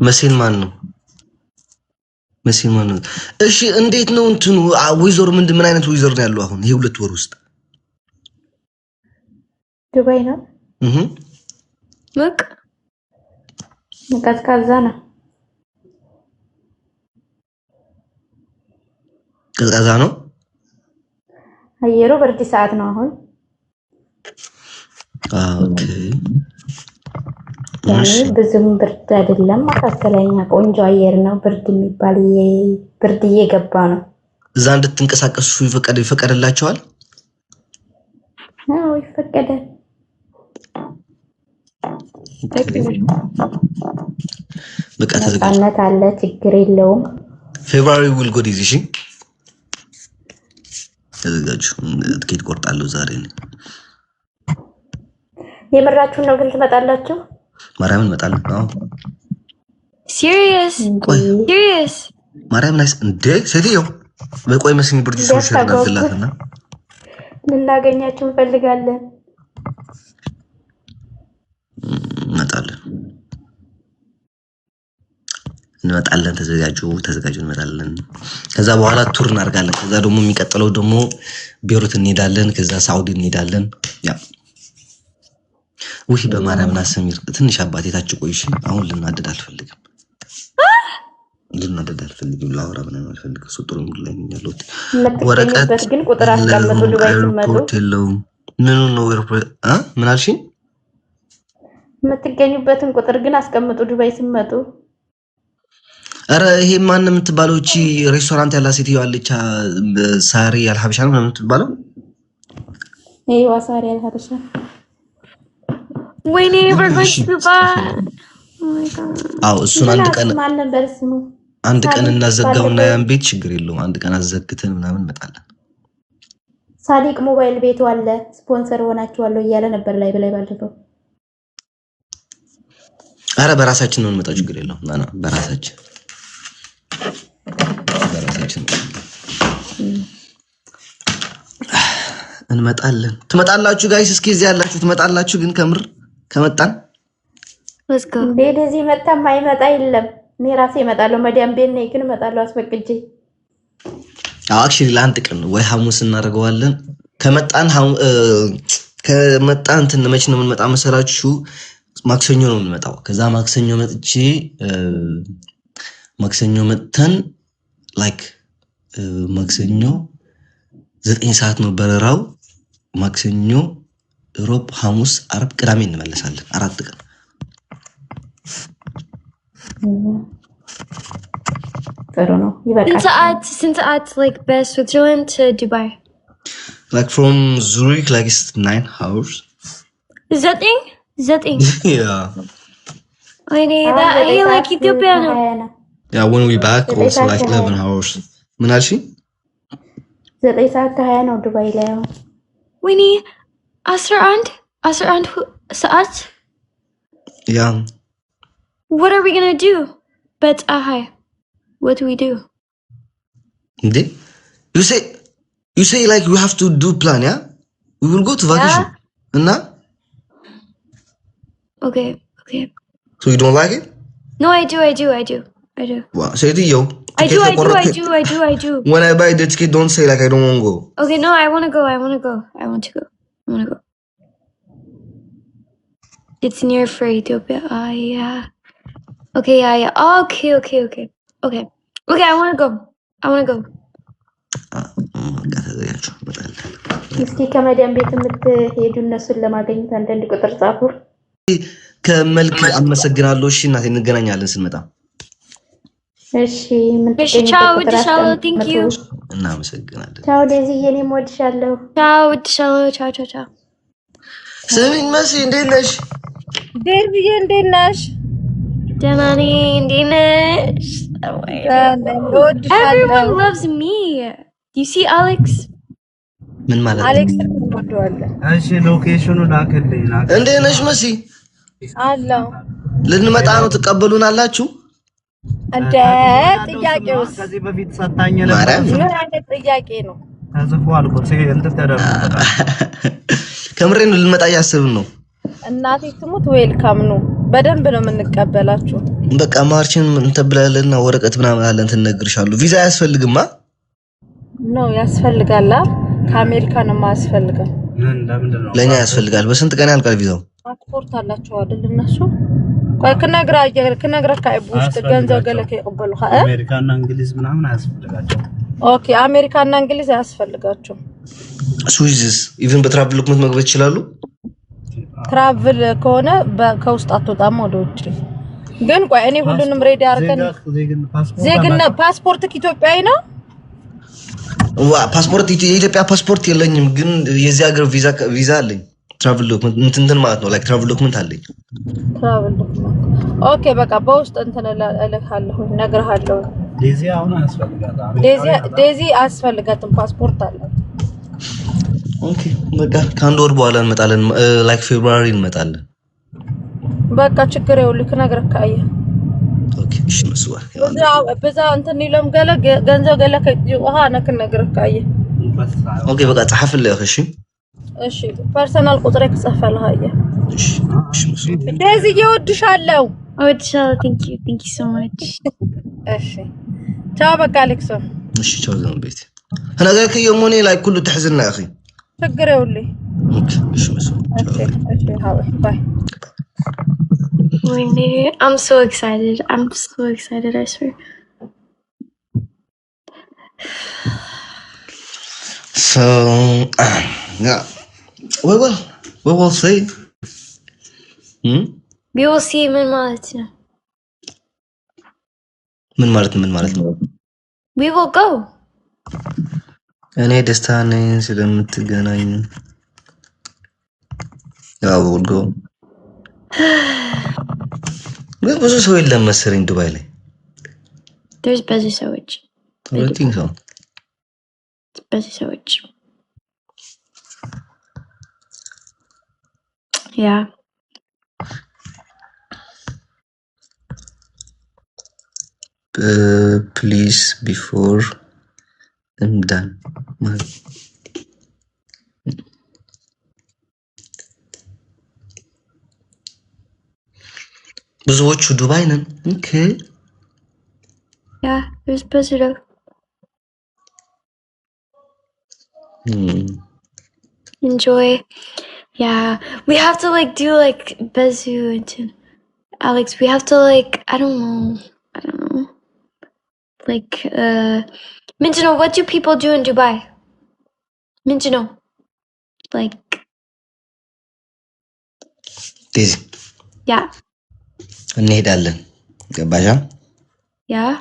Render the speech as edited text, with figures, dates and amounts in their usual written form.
መሲን ማን ነው? መሲን ማን ነው? እሺ እንዴት ነው እንትኑ ወይዘሮ ምን አይነት ወይዘሮ ነው ያለው አሁን ይሄ 2 ወር ውስጥ? ዱባይ ነው። ቀዝቃዛ ነው። ቀዝቃዛ ነው። አየሩ ብርድ ሰዓት ነው አሁን። ኦኬ ብዙም ብርድ አይደለም፣ መካከለኛ ቆንጆ አየር ነው። ብርድ የሚባል ብርድ እየገባ ነው። እዛ እንድትንቀሳቀሱ ይፈቀድላቸዋል? አዎ ይፈቀዳል። በቃ ተዘጋጅ። ነፃነት አለ፣ ችግር የለውም። ፌብሩዋሪ will go easy። እሺ ተዘጋጁ። ትኬት ቆርጣለሁ ዛሬ ነው። የምራችሁን ነው ግን ትመጣላችሁ? ማርያምን እመጣለሁ። አዎ serious ማርያም ናይስ እንዴ ሴትዮ በቆይ መስኝ ብርድ ሰው ሸርናግላትና ልናገኛችሁ እንፈልጋለን። እንመጣለን። ተዘጋጁ እንመጣለን። ከዛ በኋላ ቱር እናርጋለን። ከዛ ደግሞ የሚቀጥለው ደግሞ ቤሩት እንሄዳለን። ከዛ ሳውዲ እንሄዳለን። ያ ውይ በማርያምና ሰሚር ትንሽ አባቴ ታች ቆይሽ። አሁን ልናደድ አልፈልግም። ላውራ ምናምን አልፈልግም። ሱጥሩ ላይ ያለው ወረቀት ግን ቁጥር አስቀምጡ። ዱባይ ሲመጡ ምኑ ነው ምን አልሽኝ? የምትገኙበትን ቁጥር ግን አስቀምጡ ዱባይ ሲመጡ። አረ ይሄ ማን የምትባለው እቺ ሬስቶራንት ያላ ሴትዮ አለች ሳሪ አልሐበሻ ነው የምትባለው? አይዋ ሳሪ አልሐበሻ። ወይኔ በርጋሽ ዱባይ። አው እሱን አንድ ቀን ማን ነበር ስሙ? አንድ ቀን እናዘጋውና ያን ቤት ችግር የለውም። አንድ ቀን አዘግተን ምናምን መጣለን። ሳዲቅ ሞባይል ቤቱ አለ ስፖንሰር ሆናችኋለሁ እያለ ነበር ላይ ባለፈው። አረ በራሳችን ነው እንመጣው ችግር የለውም። ና በራሳችን እንመጣለን። ትመጣላችሁ ጋይስ? እስኪ እዚህ ያላችሁ ትመጣላችሁ? ግን ከምር ከመጣን let's go እንደዚህ መጣ ማይመጣ የለም። እኔ ራሴ እመጣለሁ። መዲያም ቤት ነኝ ግን እመጣለሁ አስፈቅጄ። አክቹሊ ለአንድ ቀን ወይ ሐሙስ እናደርገዋለን። ከመጣን እንትን መች ነው የምንመጣ መሰላችሁ? ማክሰኞ ነው የምንመጣው። ከዛ ማክሰኞ መጥቼ ማክሰኞ መተን ላይክ ማክሰኞ 9 ሰዓት ነው በረራው። ማክሰኞ፣ ሮብ፣ ሐሙስ፣ አርብ፣ ቅዳሜ እንመለሳለን። 4 ቀን ጥሩ ነው። ይበቃል። since like best Switzerland to Dubai like from Zurich like it's 9 hours. Is that thing? Yeah. I need that. I like Ethiopia. Yeah, when we back also like 11 hours. ምን አልሽ? 9 ሰዓት ከ20 ነው ዱባይ ላይ ነው። We need 11 ሰዓት? Yeah. What are we gonna do? But what do we do? You say like we have to do plan, yeah? We will go to vacation. እና Okay. So you don't like it? No, I do. Wow, say it yo. I do. When I buy the ticket, don't say like I don't want to go. Okay, no, I want to go. I want to go. It's near for Ethiopia. Yeah. Okay, yeah. Okay. I want to go. እስቲ ከመዲያም ቤት የምትሄዱ እነሱን ለማግኘት አንዳንድ ቁጥር ጻፉ። ከመልክ አመሰግናለሁ። እሺ እናቴ እንገናኛለን ስንመጣ። እሺ ምን ቻው thank you እናመሰግናለን። ቻው ዴዚ የኔም ወድሻለሁ። ቻው ስሚኝ መሲ እንዴት ነሽ? ዴቪዬ እንዴት ነሽ? ደህና ነኝ። እንዴት ነሽ? Everyone loves me. Do you see Alex? ምን ማለት አሌክስ ወደዋለ? እሺ ሎኬሽኑ ላከልኝ። እንዴት ነሽ መሲ? አላው ልንመጣ ነው ትቀበሉናላችሁ? እንደ ጥያቄው ከዚህ በፊት ሰጣኝ ነበር። ምን አይነት ጥያቄ ነው? ተጽፏል እኮ እንትን ተደረገ። ከምሬን ልንመጣ እያሰብን ነው። እናቴ ትሙት ዌልካም ነው። በደንብ ነው የምንቀበላችሁ። በቃ ማርችን እንተብላለና ወረቀት ምናምን አለን ትነግርሻለሁ። ቪዛ ያስፈልግማ? ነው ያስፈልጋላ። ከአሜሪካ ነው ማስፈልጋል። ለምንድነው? ለኛ ያስፈልጋል። በስንት ቀን ያልቃል ቪዛው? ፓስፖርት አላችሁ አይደል እነሱ? ቆይ ከነግራ ውስጥ ገንዘብ ገለከ ይቀበሉ። አሜሪካና እንግሊዝ ምናምን አያስፈልጋቸው። ኦኬ አሜሪካና እንግሊዝ አያስፈልጋቸው። ስዊዝስ ኢቭን በትራቭል ዶክመንት መግባት ይችላሉ? ትራቭል ከሆነ ከውስጥ አትወጣም ወደ ውጭ። ግን ቆይ እኔ ሁሉንም ሬዲ አድርገን ዜግነት ፓስፖርት ኢትዮጵያዊ ነው? ፓስፖርት የኢትዮጵያ ፓስፖርት የለኝም፣ ግን የዚህ ሀገር ቪዛ አለኝ። ትራቭል ዶክመንት እንትን ማለት ነው። ላይክ ትራቭል ዶክመንት አለኝ። ትራቭል ዶክመንት ኦኬ። በቃ በውስጥ እንትን እልካለሁ፣ እነግርሃለሁ። ዴዚ አሁን አያስፈልጋትም። ዴዚ አያስፈልጋትም፣ ፓስፖርት አላት። ኦኬ በቃ ከአንድ ወር በኋላ እንመጣለን። ላይክ ፌብሩዋሪ እንመጣለን። በቃ ችግር ይኸውልህ ነግረካየ። ኦኬ እሺ መስዋ በዛ እንትን ይለም ገንዘብ ገለከ ውሃ ነክ ነግረካየ። ኦኬ በቃ ጻፍልህ። እሺ እሺ ፐርሰናል ቁጥሬ ከጻፈልህ አየ። እሺ እሺ መስዋ ዴዚ እወድሻለሁ። እወድሻለሁ። thank you so much እሺ ቻው በቃ አሌክሶ። እሺ ቻው ዘንቤት هناك يوم وني لا كله تحزننا يا اخي ችግር ይኸውልህ እሺ መስዋ እሺ ሃው ባይ I'm so excited. I swear. So yeah, we will see. We will see ምን ማለት ነው? We will go. እኔ ደስታ ነኝ ስለምትገናኝ። ያው we will go. ብዙ ሰው የለም መሰለኝ ዱባይ ላይ። There's busy ሰዎች። I think so. busy ሰዎች. Yeah. Please before I'm done. ብዙዎቹ ዱባይ ነን። ኦኬ Yeah, there's busy though. Enjoy. Yeah, we have to like do like Bezu and Alex. We have to like I don't know. Like Minjino, what do people do in Dubai? Minjino, like ዲዚ yeah, እንሄዳለን። ገባሻ? yeah.